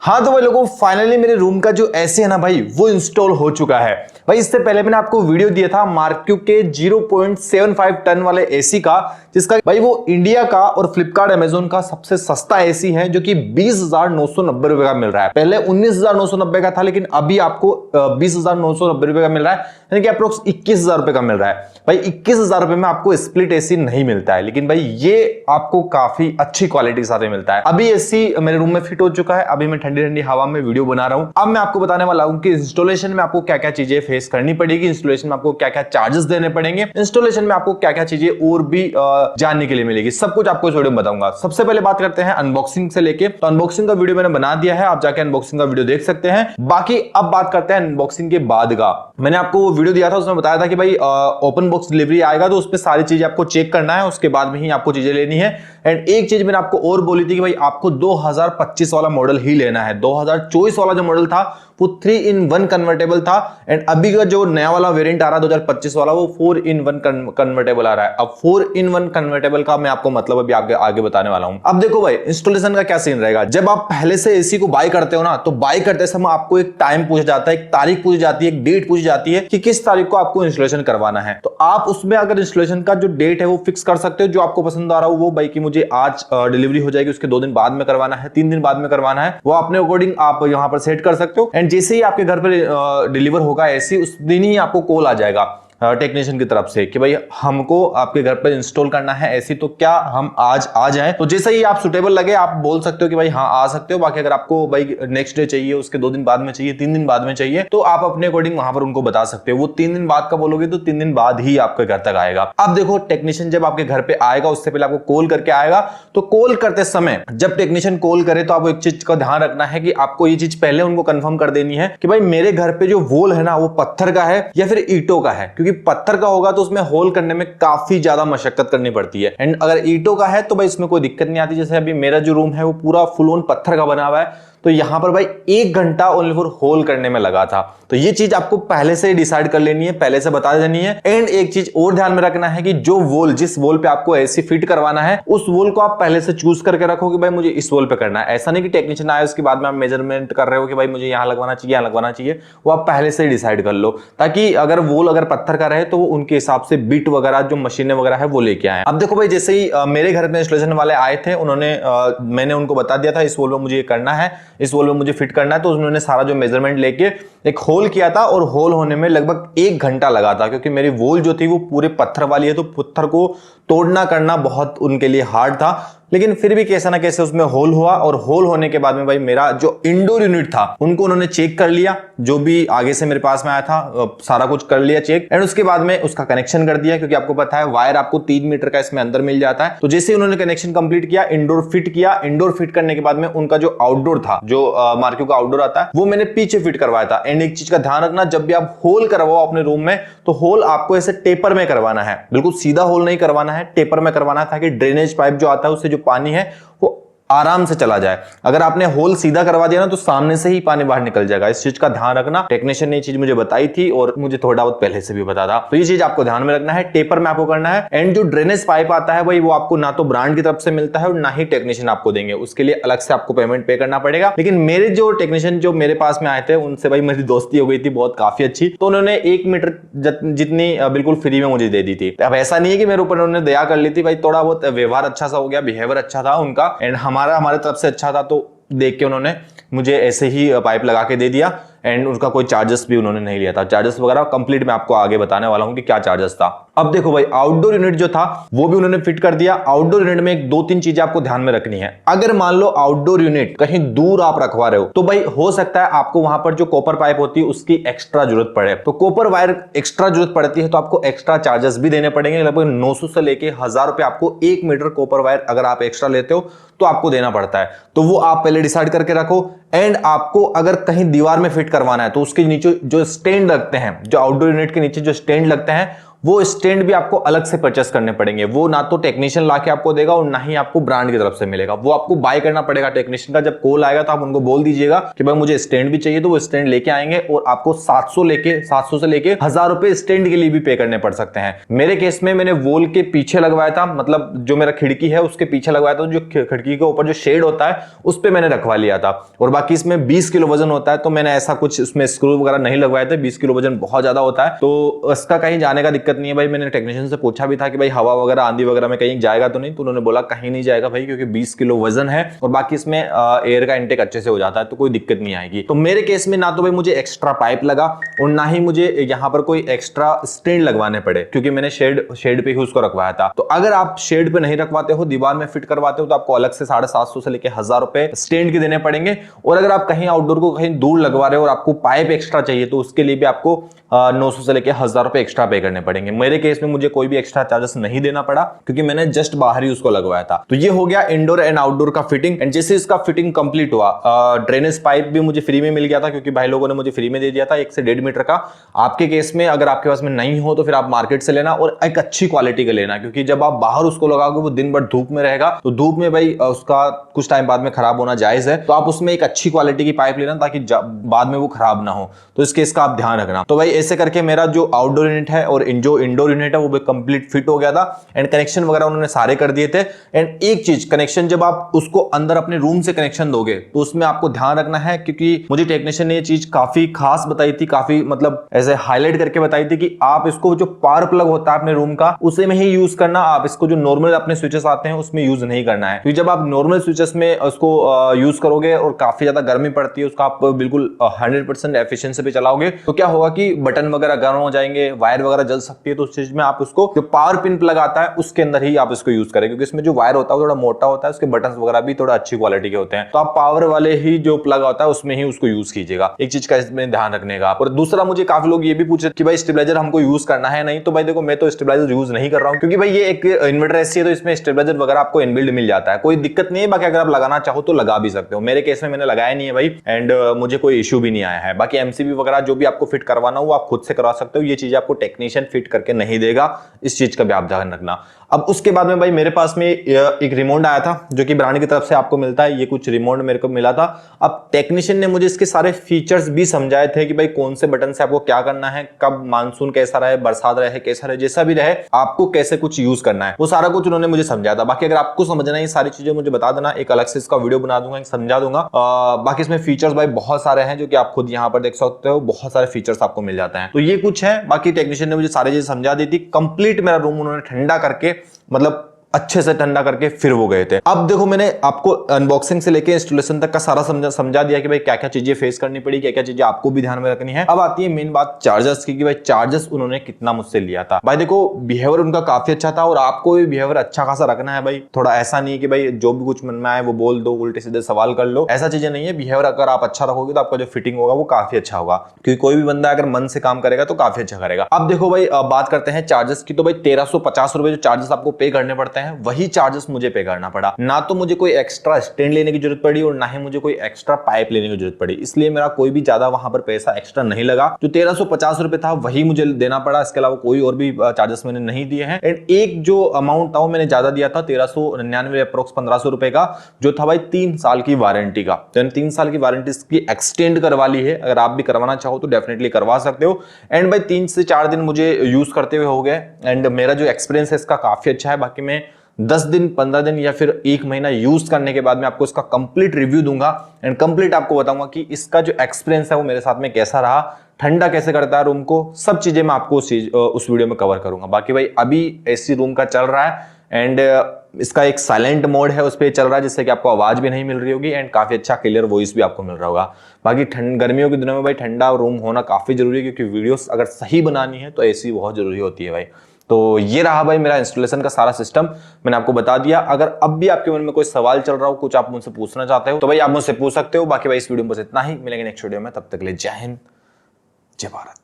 हाँ तो भाई लोगों, फाइनली मेरे रूम का जो एसी है ना भाई, वो इंस्टॉल हो चुका है। भाई इससे पहले मैंने आपको वीडियो दिया था मार्क्यू के 0.75 टन वाले एसी का, जिसका भाई वो इंडिया का और फ्लिपकार्ट अमेजोन का सबसे सस्ता एसी है, जो कि 20,990 रुपए का मिल रहा है। पहले 19,990 का था, लेकिन अभी आपको 20,990 रुपए का मिल रहा है, यानी कि अप्रोक्स 21,000 रुपए का मिल रहा है। भाई 21,000 रुपए में आपको स्प्लिट एसी नहीं मिलता है, लेकिन भाई ये आपको काफी अच्छी क्वालिटी के साथ मिलता है। अभी एसी मेरे रूम में फिट हो चुका है, अभी मैं ठंडी ठंडी हवा में वीडियो बना रहा हूं। अब मैं आपको बताने वाला हूं कि इंस्टॉलेशन में आपको क्या क्या चीजें फेस करनी पड़ेगी, इंस्टॉलेशन में आपको क्या क्या चार्जेस देने पड़ेंगे, इंस्टॉलेशन में आपको क्या क्या चीजें और भी जानने के लिए मिलेगी, सब कुछ आपको इस वीडियो में बताऊंगा। सबसे पहले बात करते हैं अनबॉक्सिंग से लेके। तो अनबॉक्सिंग का वीडियो मैंने बना दिया है, आप जाके अनबॉक्सिंग का वीडियो देख सकते हैं। बाकी अब बात करते हैं अनबॉक्सिंग के बाद का। मैंने आपको वो वीडियो दिया था, उसमें बताया था कि भाई ओपन बॉक्स डिलीवरी आएगा तो उसमें सारी चीजें आपको चेक करना है, उसके बाद में ही आपको चीजें लेनी है। एंड एक चीज मैंने आपको और बोली थी कि भाई आपको 2025 वाला मॉडल ही लेना है। 2024 वाला जो मॉडल था वो 3-in-1 कन्वर्टेबल था, एंड अभी का जो नया वाला वेरिएंट आ रहा है 2025 वाला, वो 4-in-1 कन्वर्टेबल आ रहा है। अब 4-in-1 कन्वर्टेबल का मैं आपको मतलब अभी आगे बताने वाला हूं। अब देखो भाई, इंस्टॉलेशन का क्या सीन रहेगा। जब आप पहले से एसी को बाय करते हो ना, तो बाय करते समय आपको एक टाइम पूछा जाता है, एक तारीख पूछी जाती है, एक डेट पूछी जाती है कि किस तारीख को आपको इंस्टॉलेशन करवाना है। तो आप उसमें अगर इंस्टॉलेशन का जो डेट है वो फिक्स कर सकते हो, जो आपको पसंद आ रहा हो वो, भाई कि मुझे आज डिलीवरी हो जाएगी, उसके 2 दिन बाद में करवाना है, 3 दिन बाद में करवाना है, वो अपने अकॉर्डिंग आप यहां पर सेट कर सकते हो। एंड जैसे ही आपके घर पर डिलीवर होगा एसी, उस दिन ही आपको कॉल आ जाएगा टेक्नीशियन की तरफ से कि भाई हमको आपके घर पर इंस्टॉल करना है एसी, तो क्या हम आज आ जाएं। तो जैसे ही आप सुटेबल लगे आप बोल सकते हो कि भाई हाँ आ सकते हो। बाकी अगर आपको भाई नेक्स्ट डे चाहिए, उसके 2 दिन बाद में चाहिए, 3 दिन बाद में चाहिए, तो आप अपने अकॉर्डिंग वहां पर उनको बता सकते हो। वो 3 दिन बाद का बोलोगे तो 3 दिन बाद ही आपके घर तक आएगा। अब देखो, टेक्नीशियन जब आपके घर पे आएगा उससे पहले आपको कॉल करके आएगा। तो कॉल करते समय जब टेक्नीशियन कॉल करे तो आपको एक चीज का ध्यान रखना है कि आपको ये चीज पहले उनको कंफर्म कर देनी है कि भाई मेरे घर पे जो वॉल है ना, वो पत्थर का है या फिर ईंटों का है। क्योंकि पत्थर का होगा तो उसमें होल करने में काफी ज्यादा मशक्कत करनी पड़ती है, एंड अगर ईंटों का है तो भाई इसमें कोई दिक्कत नहीं आती। जैसे अभी मेरा जो रूम है वो पूरा फुल ऑन पत्थर का बना हुआ है, तो यहां पर भाई 1 घंटा ओनली फॉर होल करने में लगा था। तो ये चीज आपको पहले से डिसाइड कर लेनी है, पहले से बता देनी है। एंड एक चीज और ध्यान में रखना है कि जो वॉल, जिस वॉल पे आपको एसी फिट करवाना है, उस वॉल को आप पहले से चूज करके रखो कि भाई मुझे इस वॉल पे करना है। ऐसा नहीं कि टेक्नीशियन आए उसके बाद में आप मेजरमेंट कर रहे हो कि भाई मुझे यहां लगवाना चाहिए, यहां लगवाना चाहिए। वो आप पहले से ही डिसाइड कर लो, ताकि अगर वॉल अगर पत्थर का रहे तो वो उनके हिसाब से बिट वगैरह जो मशीनें वगैरह है वो लेके आए। अब देखो भाई, जैसे ही मेरे घर में इंस्टॉलेशन वाले आए थे, मैंने उनको बता दिया था इस वॉल में मुझे ये करना है, इस वॉल में मुझे फिट करना है। तो उन्होंने सारा जो मेजरमेंट लेके एक होल किया था, और होल होने में लगभग 1 घंटा लगा था, क्योंकि मेरी वॉल जो थी वो पूरे पत्थर वाली है, तो पत्थर को तोड़ना करना बहुत उनके लिए हार्ड था। लेकिन फिर भी कैसा ना कैसे उसमें होल हुआ, और होल होने के बाद में भाई मेरा जो इंडोर यूनिट था उनको उन्होंने चेक कर लिया, जो भी आगे से मेरे पास में आया था सारा कुछ कर लिया चेक। एंड उसके बाद में उसका कनेक्शन कर दिया, क्योंकि आपको पता है वायर आपको 3 मीटर का इसमें अंदर मिल जाता है। तो जैसे उन्होंने कनेक्शन कंप्लीट किया, इंडोर फिट किया, इंडोर फिट करने के बाद में उनका जो आउटडोर था, जो मार्क्यू का आउटडोर आता है, वो मैंने पीछे फिट करवाया था। एंड एक चीज का ध्यान रखना, जब भी आप होल करवाओ अपने रूम में, तो होल आपको ऐसे टेपर में करवाना है, बिल्कुल सीधा होल नहीं करवाना है, टेपर में करवाना है, ताकि ड्रेनेज पाइप जो आता है उससे जो पानी है वो आराम से चला जाए। अगर आपने होल सीधा करवा दिया ना, तो सामने से ही पानी बाहर निकल जाएगा। इस चीज का ध्यान रखना। टेक्नीशियन ने ये चीज मुझे बताई थी और मुझे थोड़ा बहुत पहले से भी पता था, तो ये चीज आपको ध्यान में रखना है। टेपर में आपको करना है। एंड जो ड्रेनेज पाइप आता है भाई, वो आपको ना तो ब्रांड की तरफ से मिलता है और ना ही टेक्नीशियन आपको देंगे, उसके लिए अलग से आपको पेमेंट पे करना पड़ेगा। लेकिन मेरे जो टेक्नीशियन जो मेरे पास में आए थे, उनसे भाई मेरी दोस्ती हो गई थी बहुत काफी अच्छी, तो उन्होंने 1 मीटर जितनी बिल्कुल फ्री में मुझे दे दी थी। अब ऐसा नहीं है कि मेरे ऊपर उन्होंने दया कर ली थी भाई, थोड़ा बहुत व्यवहार अच्छा सा हो गया, बिहेवियर अच्छा था उनका, एंड हमारे तरफ से अच्छा था, तो देख के उन्होंने मुझे ऐसे ही पाइप लगा के दे दिया। एंड उसका कोई चार्जेस भी उन्होंने नहीं लिया था। चार्जेस वगैरह कंप्लीट मैं आपको आगे बताने वाला हूं कि क्या चार्जेस था। अब देखो भाई, आउटडोर यूनिट जो था वो भी उन्होंने फिट कर दिया। आउटडोर यूनिट में एक 2-3 चीजें आपको ध्यान में रखनी है। अगर मान लो आउटडोर यूनिट कहीं दूर आप रखवा रहे हो, तो भाई हो सकता है आपको वहां पर जो कॉपर पाइप होती है उसकी एक्स्ट्रा जरूरत पड़े। तो कॉपर वायर एक्स्ट्रा जरूरत पड़ती है, तो आपको एक्स्ट्रा चार्जेस भी देने पड़ेंगे। लगभग 900 से लेके 1000 रुपए आपको 1 मीटर कॉपर वायर अगर आप एक्स्ट्रा लेते हो तो आपको देना पड़ता है। तो वो आप पहले डिसाइड करके रखो। एंड आपको अगर कहीं दीवार में फिट करवाना है, तो उसके नीचे जो स्टैंड लगते हैं, जो आउटडोर यूनिट के नीचे जो स्टैंड लगते हैं, वो स्टैंड भी आपको अलग से परचेस करने पड़ेंगे। वो ना तो टेक्नीशियन लाके आपको देगा और ना ही आपको ब्रांड की तरफ से मिलेगा, वो आपको बाय करना पड़ेगा टेक्नीशियन का। जब कॉल आएगा तो आप उनको बोल दीजिएगा कि भाई मुझे स्टैंड भी चाहिए, तो वो स्टैंड लेके आएंगे और आपको 700 से लेके 1000 रुपए स्टैंड के लिए भी पे करने पड़ सकते हैं। मेरे केस में मैंने वॉल के पीछे लगवाया था, मतलब जो मेरा खिड़की है उसके पीछे लगवाया था, जो खिड़की के ऊपर जो शेड होता है उस पे मैंने रखवा लिया था। और बाकी इसमें 20 किलो वजन होता है, तो मैंने ऐसा कुछ उसमें स्क्रू वगैरह नहीं लगवाए थे। 20 किलो वजन बहुत ज्यादा होता है, तो इसका कहीं जाने का दिक्कत नहीं है भाई। मैंने टेक्नीशियन से पूछा भी था कि भाई हवा वगैरह आंधी वगैरह में कहीं जाएगा तो नहीं, तो उन्होंने बोला कहीं नहीं जाएगा भाई, क्योंकि 20 किलो वजन है और बाकी इसमें एयर का इंटेक अच्छे से हो जाता है, तो कोई दिक्कत नहीं आएगी। तो मेरे केस में ना तो भाई मुझे एक्स्ट्रा पाइप लगा और ना ही मुझे यहाँ पर कोई एक्स्ट्रा स्टैंड लगवाने पड़े, क्योंकि मैंने शेड पे ही उसको रखवाया था। तो अगर आप शेड पे नहीं रखवाते हो, दीवार में फिट करवाते हो, तो आपको अलग से 750 से लेके 1000 रुपए स्टैंड के देने पड़ेंगे। और अगर आप कहीं आउटडोर को कहीं दूर लगवा रहे हो और आपको पाइप एक्स्ट्रा चाहिए, तो उसके लिए भी आपको 900 से लेके 1000 रुपए एक्स्ट्रा पे करने पड़ेंगे। मेरे केस में मुझे कोई भी एक्स्ट्रा चार्जेस नहीं देना पड़ा, क्योंकि मैंने जस्ट बाहर ही उसको लगवाया था। तो ये हो गया इंडोर एंड आउटडोर का फिटिंग। एंड जैसे इसका फिटिंग कंप्लीट हुआ, ड्रेनेज पाइप भी मुझे फ्री में मिल गया था, क्योंकि भाई लोगों ने मुझे फ्री में दे दिया था 1 से 1.5 मीटर का। आपके केस में अगर आपके पास में नहीं हो तो फिर आप मार्केट से लेना और एक अच्छी क्वालिटी का लेना, क्योंकि जब आप बाहर उसको लगाओगे वो दिन भर धूप में रहेगा, तो धूप में भाई उसका कुछ टाइम बाद में खराब होना जायज है। तो आप उसमें एक अच्छी क्वालिटी की पाइप लेना, ताकि बाद में वो खराब ना हो। तो इस केस का आप ध्यान रखना। तो भाई ऐसे करके मेरा जो आउटडोर यूनिट है और जो इंडोर यूनिट है वो भी कंप्लीट फिट हो गया था। एंड कनेक्शन वगैरह उन्होंने सारे कर दिए थे। एंड एक चीज, कनेक्शन जब आप उसको अंदर अपने रूम से कनेक्शन दोगे तो उसमें आपको ध्यान रखना है, क्योंकि मुझे टेक्नीशियन ने ये चीज काफी खास बताई थी, काफी मतलब ऐसे हाईलाइट करके बताई थी कि आप इसको जो पावर प्लग होता है अपने रूम का उसे में ही यूज करना। आप इसको जो नॉर्मल अपने स्विचेस आते हैं उसमें यूज नहीं करना है, क्योंकि जब आप नॉर्मल स्विचेस में उसको यूज करोगे और काफी ज्यादा गर्मी पड़ती है, उसका आप बिल्कुल 100% एफिशिएंसी पे चलाओगे, तो क्या होगा कि बटन वगैरह गर्म हो जाएंगे, वायर वगैरह जल सकती है। तो उस चीज में आप उसको जो पावर पिन प्लग आता है उसके अंदर ही आप इसको यूज करें, क्योंकि इसमें जो वायर होता है थोड़ा मोटा होता है, उसके बटन वगैरह भी थोड़ा अच्छी क्वालिटी के होते हैं। तो आप पावर वाले ही जो प्लग होता है उसमें ही उसको यूज कीजिएगा। एक चीज का इसमें ध्यान रखने का। और दूसरा, मुझे काफी लोग ये भी पूछे कि भाई स्टेबलाइजर हमको यूज करना है नहीं, तो भाई देखो मैं तो स्टेबलाइजर यूज नहीं कर रहा हूं, क्योंकि भाई ये एक इन्वर्टर ऐसी है तो इसमें स्टेबलाइजर वगैरह आपको इनबिल्ड मिल जाता है, कोई दिक्कत नहीं है। बाकी अगर आप लगाना चाहो तो लगा भी सकते हो। मेरे केस में मैंने लगाया नहीं है भाई, एंड मुझे कोई इश्यू भी नहीं आया है। बाकी एमसीबी वगैरह जो भी आपको फिट करवाना हो वो आप खुद से करवा सकते हो, ये चीज आपको टेक्नीशियन फिट करके नहीं देगा, इस चीज का भी आप ध्यान रखना। अब उसके बाद में भाई मेरे पास में एक रिमोट आया था, जो कि ब्रांड की तरफ से आपको मिलता है। ये कुछ रिमोट मेरे को मिला था। अब टेक्नीशियन ने मुझे इसके सारे फीचर्स भी समझाए थे कि भाई कौन से बटन से आपको क्या करना है, कब मानसून कैसा रहे, बरसात रहे, कैसा रहे, जैसा भी रहे आपको कैसे कुछ यूज करना है, वो सारा कुछ उन्होंने मुझे समझाया था। बाकी अगर आपको समझना है ये सारी चीजें मुझे बता देना, एक अलग से इसका वीडियो बना दूंगा, समझा दूंगा। बाकी इसमें फीचर्स भाई बहुत सारे हैं, जो कि आप खुद यहाँ पर देख सकते हो, बहुत सारे फीचर्स आपको मिल जाते हैं। तो ये कुछ है। बाकी टेक्नीशियन ने मुझे सारी चीजें समझा दी थी। कंप्लीट मेरा रूम उन्होंने ठंडा करके, मतलब अच्छे से ठंडा करके फिर वो गए थे। अब देखो मैंने आपको अनबॉक्सिंग से लेके इंस्टॉलेशन तक का सारा समझा दिया कि भाई क्या क्या चीजें फेस करनी पड़ी, क्या क्या चीजें आपको भी ध्यान में रखनी है। अब आती है मेन बात चार्जर्स की, कि भाई चार्जर्स उन्होंने कितना मुझसे लिया था। भाई देखो बिहेवियर उनका काफी अच्छा था, और आपको भी बिहेवियर अच्छा खासा रखना है भाई। थोड़ा ऐसा नहीं है कि भाई जो भी कुछ मन में आए वो बोल दो, उल्टे सीधे सवाल कर लो, ऐसा चीजें नहीं है। बिहेवियर अगर आप अच्छा रखोगे तो आपका जो फिटिंग होगा वो काफी अच्छा होगा, क्योंकि कोई भी बंदा अगर मन से काम करेगा तो काफी अच्छा करेगा। अब देखो भाई बात करते हैं चार्जर्स की। तो भाई 1350 रुपए जो चार्जर्स आपको पे करने पड़ते हैं, वही चार्जर्स मुझे पे करना पड़ा। ना तो मुझे कोई एक्स्ट्रा स्टैंड लेने की जरूरत पड़ी और ना ही मुझे कोई एक्स्ट्रा पाइप लेने की जरूरत पड़ी, इसलिए मेरा कोई भी ज्यादा वहां पर पैसा एक्स्ट्रा नहीं लगा। जो 1350 रुपए था वही मुझे देना पड़ा, इसके अलावा कोई और भी चार्जेस मैंने नहीं दिए हैं। एंड एक जो अमाउंट था वो मैंने ज्यादा दिया था, 1399 अप्रोक्स 1500 रुपए का, जो था भाई 3 साल की वारंटी का। तो 3 साल की वारंटी इसकी एक्सटेंड करवा ली है। अगर आप भी करवाना चाहो तो डेफिनेटली करवा सकते हो। एंड भाई 3 से 4 दिन मुझे यूज करते हुए हो गए, एंड मेरा जो एक्सपीरियंस है इसका काफी अच्छा है। बाकी मैं 10 दिन 15 दिन या फिर 1 महीना यूज करने के बाद में आपको इसका कंप्लीट रिव्यू दूंगा, एंड कंप्लीट आपको बताऊंगा कि इसका जो एक्सपीरियंस है वो मेरे साथ में कैसा रहा, ठंडा कैसे करता है रूम को, सब चीजें मैं आपको उस वीडियो में कवर करूंगा। बाकी भाई अभी एसी रूम का चल रहा है, एंड इसका एक साइलेंट मोड है उस पर चल रहा है, जिससे कि आपको आवाज भी नहीं मिल रही होगी, एंड काफी अच्छा क्लियर वॉइस भी आपको मिल रहा होगा। बाकी गर्मियों के दिनों में भाई ठंडा रूम होना काफी जरूरी है, क्योंकि वीडियोस अगर सही बनानी है तो एसी बहुत जरूरी होती है भाई। तो ये रहा भाई मेरा इंस्टॉलेशन का सारा सिस्टम, मैंने आपको बता दिया। अगर अब भी आपके मन में कोई सवाल चल रहा हो, कुछ आप मुझसे पूछना चाहते हो, तो भाई आप मुझसे पूछ सकते हो। बाकी भाई इस वीडियो में बस इतना ही, मिलेंगे नेक्स्ट वीडियो में, तब तक के लिए जय हिंद, जय भारत।